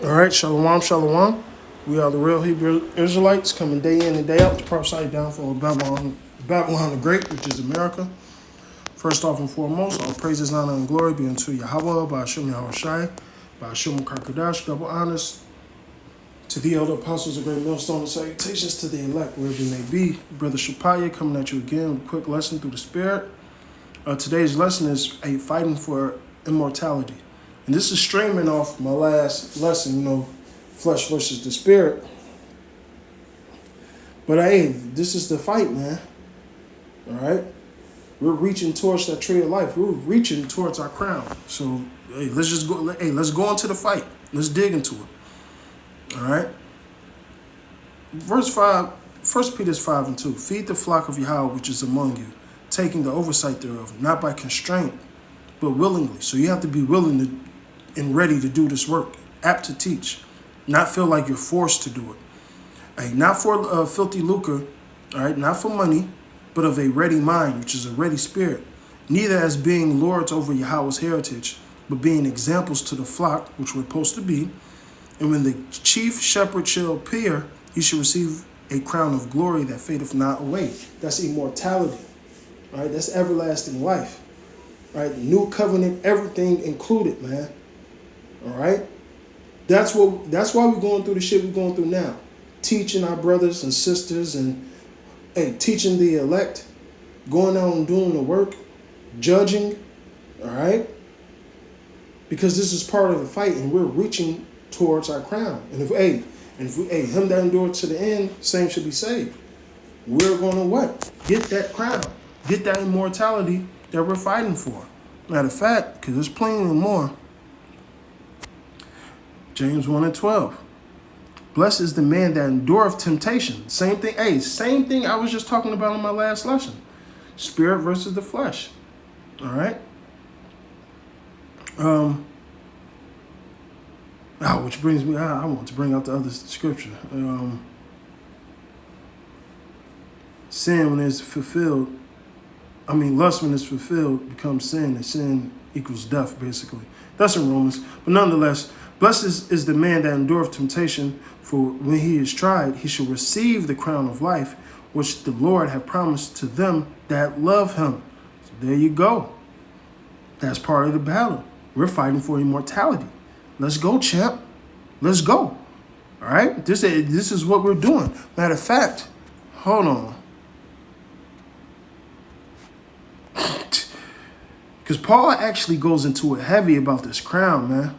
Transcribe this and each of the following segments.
All right, shalom, shalom. We are the real Hebrew Israelites coming day in and day out to prophesy downfall of Babylon the Great, which is America. First off and foremost, all praises, honor, and glory be unto Yahweh, by Hashem Yahushai, by Hashem Karkadash, double honors to the elder apostles of great millstone, and salutations to the elect, wherever you may be. Brother Shapaya coming at you again with a quick lesson through the Spirit. Today's lesson is a fighting for immortality. And this is streaming off my last lesson, flesh versus the spirit. But hey, this is the fight, man. All right? We're reaching towards that tree of life. We're reaching towards our crown. So, hey, let's just go. Hey, let's go into the fight. Let's dig into it. All right? Verse 5, 1 Peter 5:2. Feed the flock of Yahweh which is among you, taking the oversight thereof, not by constraint, but willingly. So you have to be willing to and ready to do this work, apt to teach, not feel like you're forced to do it. Hey, not for filthy lucre, all right, not for money, but of a ready mind, which is a ready spirit, neither as being lords over Yahweh's heritage, but being examples to the flock, which we're supposed to be. And when the chief shepherd shall appear, he shall receive a crown of glory that fadeth not away. That's immortality, all right? That's everlasting life, right? New covenant, everything included, man. All right, that's why we're going through the shit we're going through now, teaching our brothers and sisters, and teaching the elect, going out and doing the work, judging. All right, because this is part of the fight, and we're reaching towards our crown. And if him that endured to the end, same should be saved. We're going to what? Get that crown, get that immortality that we're fighting for. Matter of fact, because there's plenty more. James 1:12. Blessed is the man that endureth temptation. Same thing. Same thing I was just talking about in my last lesson. Spirit versus the flesh. All right. Which brings me. I want to bring out the other scripture. Sin when it's fulfilled. Lust when it's fulfilled becomes sin, and sin equals death, basically. That's in Romans. But nonetheless, blessed is the man that endureth temptation, for when he is tried, he shall receive the crown of life, which the Lord hath promised to them that love him. So there you go. That's part of the battle. We're fighting for immortality. Let's go, champ. Let's go. All right? This is what we're doing. Matter of fact, hold on. Because Paul actually goes into it heavy about this crown, man.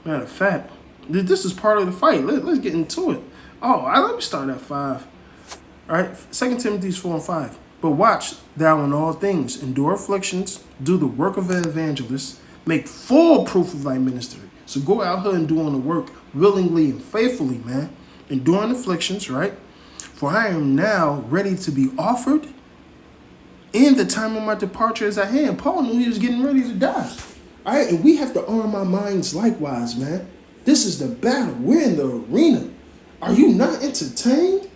Matter of fact, this is part of the fight. Let's get into it. Let me start at 5. All right, 2 Timothy 4:5. But watch thou in all things, endure afflictions, do the work of an evangelist, make full proof of thy ministry. So go out here and doing the work willingly and faithfully, man. Enduring afflictions, right? For I am now ready to be offered, and the time of my departure is at hand. Paul knew he was getting ready to die. All right, and we have to arm our minds likewise, man. This is the battle. We're in the arena. Are you not entertained?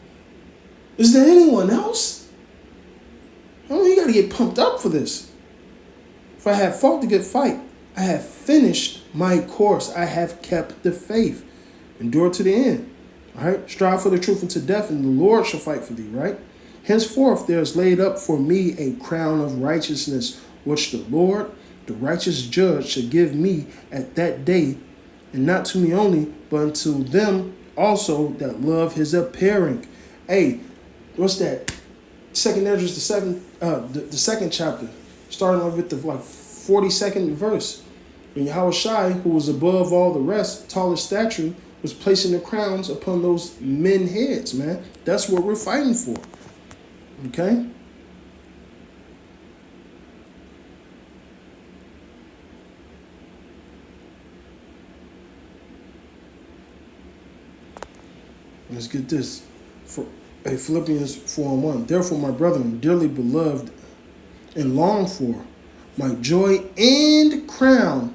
Is there anyone else? You got to get pumped up for this. For I have fought the good fight. I have finished my course. I have kept the faith. Endure to the end. All right, strive for the truth unto death, and the Lord shall fight for thee, right? Henceforth there is laid up for me a crown of righteousness, which the Lord, the righteous judge, shall give me at that day, and not to me only, but unto them also that love his appearing. Hey, what's that? Second Ezra, the second chapter, starting off with the 42nd verse. When Yahushai, who was above all the rest, taller stature, was placing the crowns upon those men heads, man. That's what we're fighting for. Okay? Let's get this. Philippians 4:1. Therefore, my brethren, dearly beloved and longed for, my joy and crown,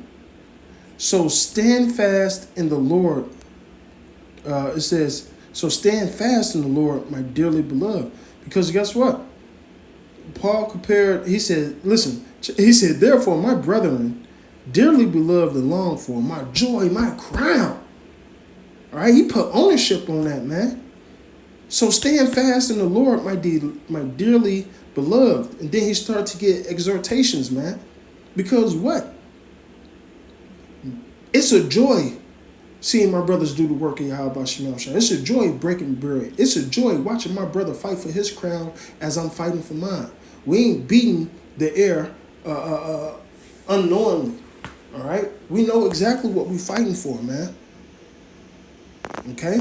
so stand fast in the Lord. It says, so stand fast in the Lord, my dearly beloved. Because guess what? Paul compared, he said, therefore, my brethren, dearly beloved and longed for, my joy, my crown. All right, he put ownership on that, man. So stand fast in the Lord, my dearly beloved. And then he started to get exhortations, man. Because what? It's a joy seeing my brothers do the work of Yahweh Shemel Shah. It's a joy breaking bread. It's a joy watching my brother fight for his crown as I'm fighting for mine. We ain't beating the air unknowingly. All right? We know exactly what we're fighting for, man. Okay?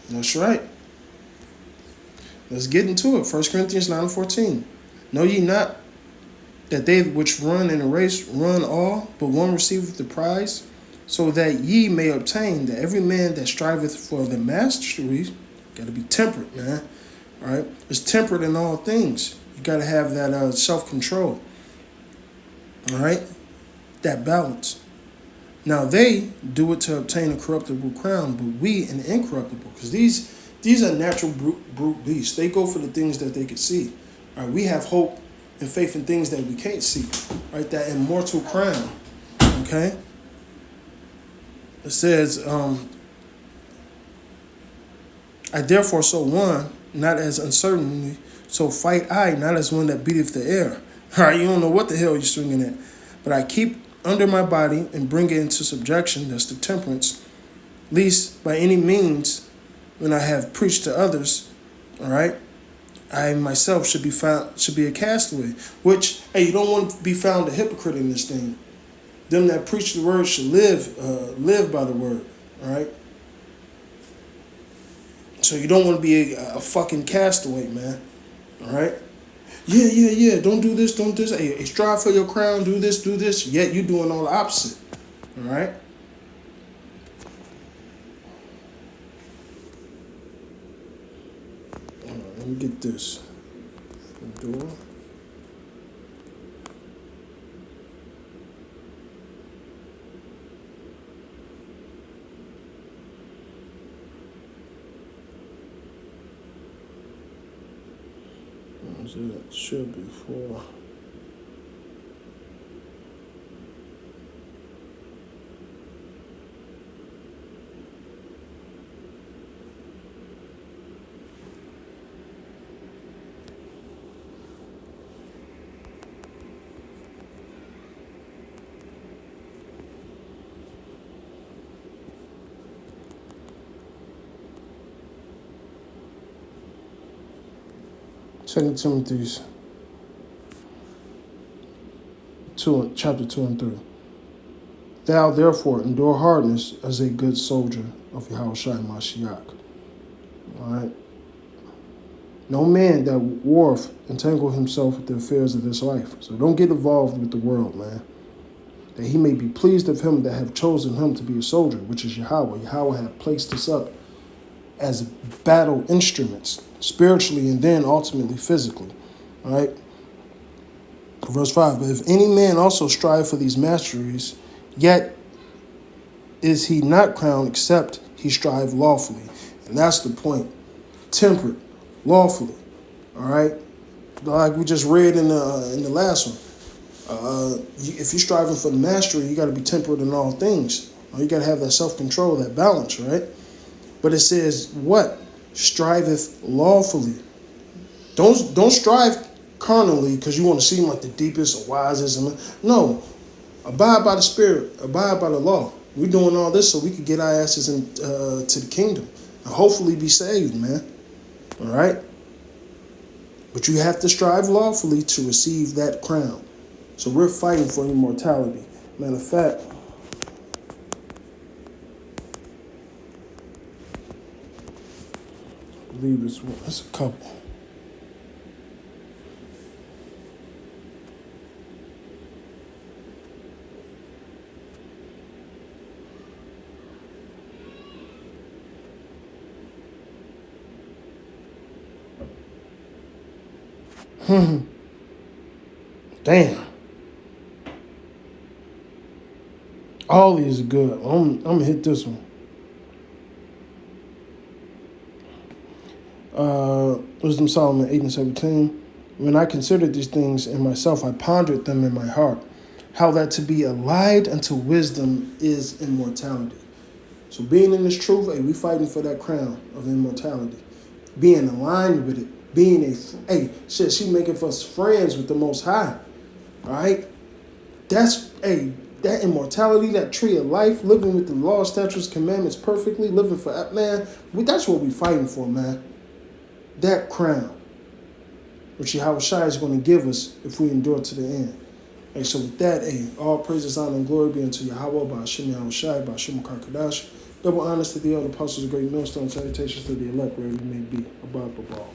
That's right. Let's get into it. 1 Corinthians 9:14. Know ye not that they which run in a race run all, but one receiveth the prize? So that ye may obtain that every man that striveth for the mastery, got to be temperate, man. All right? It's temperate in all things. You got to have that self-control. All right? That balance. Now they do it to obtain a corruptible crown, but we an incorruptible. Because these are natural brute beasts. They go for the things that they can see. All right, we have hope and faith in things that we can't see. Right, that immortal crown. Okay. It says, I therefore so one, not as uncertainly, so fight I, not as one that beateth the air. All right, you don't know what the hell you're swinging at. But I keep under my body and bring it into subjection, that's the temperance, lest by any means, when I have preached to others, all right, I myself should be a castaway. Which, hey, you don't want to be found a hypocrite in this thing. Them that preach the word should live by the word, all right. So you don't want to be a fucking castaway, man, all right. Yeah. Don't do this, don't do this. Hey, strive for your crown. Do this. Yet you doing all the opposite, all right. Let me get this. Door. It should be 4. Second Timothy 2, chapter 2 and 3. Thou therefore endure hardness as a good soldier of Yahushua Mashiach. All right. No man that warreth entangle himself with the affairs of this life. So don't get involved with the world, man. That he may be pleased of him that have chosen him to be a soldier, which is Yahweh. Yahweh have placed us up as battle instruments, spiritually and then ultimately physically. All right. Verse 5, but if any man also strive for these masteries, yet is he not crowned except he strive lawfully. And that's the point. Temperate, lawfully. All right? Like we just read in the last one. If you're striving for the mastery, you got to be temperate in all things. You got to have that self-control, that balance, right? But it says, what? Striveth lawfully. Don't strive carnally because you want to seem like the deepest or wisest. No. Abide by the Spirit. Abide by the law. We're doing all this so we could get our asses to the kingdom and hopefully be saved, man. All right? But you have to strive lawfully to receive that crown. So we're fighting for immortality. Matter of fact, I believe it's a couple. Damn. All these are good. I'm going to hit this one. Wisdom Solomon 8 and 17. When I considered these things in myself, I pondered them in my heart. how that to be allied unto wisdom is immortality. So being in this truth, hey, we fighting for that crown of immortality. Being aligned with it. Being she making us friends with the Most High. All right? That immortality, that tree of life, living with the law, statutes, commandments perfectly, living for, man, that's what we fighting for, man. That crown, which Yahushua is going to give us if we endure to the end. Hey, so with that, all praises, honor, and glory be unto Yahweh, by Hashem Yahushua, by Hashem Kakadash. Double honors to the other apostles, great millstone, salutations to the elect, wherever you may be, above the ball.